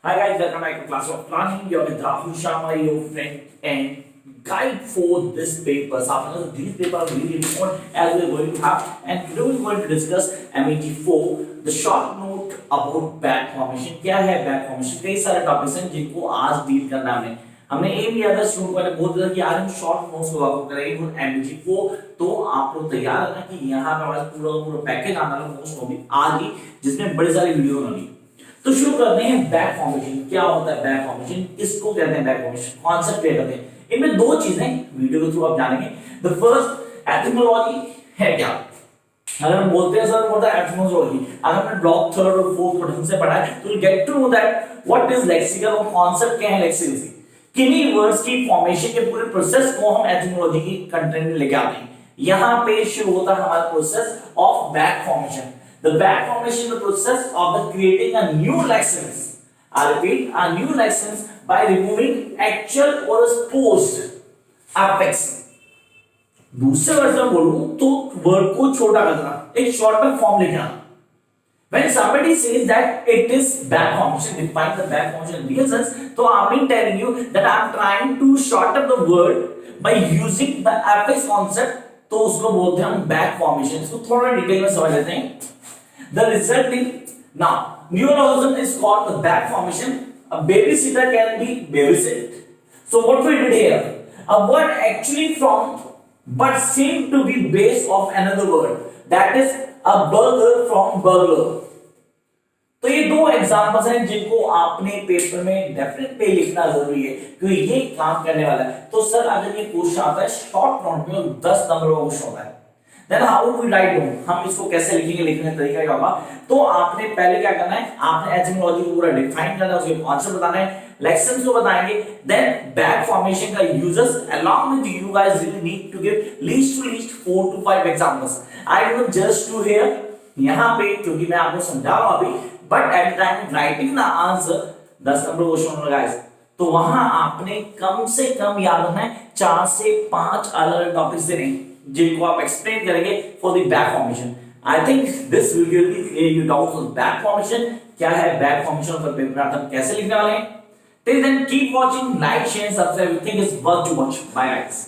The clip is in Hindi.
Hi guys, welcome back to class of planning. You're with Rahul Sharma, your friend and guide for this paper. So these papers are really important as we're going to have, and today we're going to discuss MEG4, the short note about back formation. क्या है back formation? कई सारे टॉपिक्स हैं जिनको आज डील करना है हमने एम लिया था स्टूडेंट को बोल दिया कि आज हम शॉर्ट नोट्स को कवर करेंगे फॉर MEG4। तो आप लोग तैयार रहना कि यहाँ पे हमारा पूरा पैकेज आने वाला मोस्ट होगी आज ही, जिसमें बड़ी सारी वीडियो होगी। तो शुरू करते हैं बैक फॉर्मेशन। क्या होता है बैक फॉर्मेशन, किसको कहते हैं बैक फॉर्मेशन, कॉन्सेप्ट क्या करते हैं। इनमें दो चीजें वीडियो के थ्रू आप जानेंगे। द फर्स्ट एटिमोलॉजी है क्या, अगर हम बोलते हैं सर व्हाट इज एटिमोलॉजी, अगर हमने ब्लॉक थर्ड और फोर्थ को ढंग से पढ़ा है तो will get to know that what is lexical और कॉन्सेप्ट क्या है लेक्सिकल से। किन्हीं वर्ड्स की फॉर्मेशन के पूरे प्रोसेस को हम एटिमोलॉजी की कंटेंट में लेके आते हैं। यहां पे शुरू होता है हमारा process of back formation. The back formation is the process of the creating a new lexemes. I repeat, a new lexemes by removing actual or supposed affix. दूसरे वर्ड में बोलूं तो वर्ड को छोटा करना, एक शॉर्टर फॉर्म लेके आना। When somebody says that it is back formation, define the back formation in real sense. So I am telling you that I am trying to shorten the word by using the affix concept. तो उसको बोलते हैं हम back formation। इसको थोड़ा डिटेल में समझ लेते हैं। The resulting now neologism is called the back formation. A babysitter can be babysit. So what we did here, a word actually from but seem to be base of another word, that is a burglar from burglar. तो ये दो एग्जांपल्स हैं जिनको आपने पेपर में डेफिनेटली लिखना जरूरी है क्योंकि ये काम करने वाला है। तो सर अगर ये क्वेश्चन आता है शॉर्ट नोट में 10 नंबर का क्वेश्चन होता है, then how we write down, हम इसको कैसे लिखेंगे, लिखने का तरीका क्या होगा। तो आपने पहले क्या करना है, आपने एटिमोलॉजी को पूरा डिफाइन करना है, उसके कॉन्सेप्ट बताना है, लेक्सन्स को बताएंगे, देन बैक फॉर्मेशन का uses along with you guys really need to give least to least 4 to 5 examples. I don't just to hear यहां पे क्योंकि मैं आपको समझा रहा हूं अभी, but at the time of writing the answer 10 number question होगा गाइस। तो वहां आपने कम से कम याद रखना है 4 से 5 अलग टॉपिक्स देने जिनको आप एक्सप्लेन करेंगे for the back formation. I think this video will clear you doubts on back formation, क्या है बैक फॉर्मेशन और पेपर में कैसे लिखने वाले हैं। Till then keep watching, like share subscribe, everything is worth to watch. Bye guys.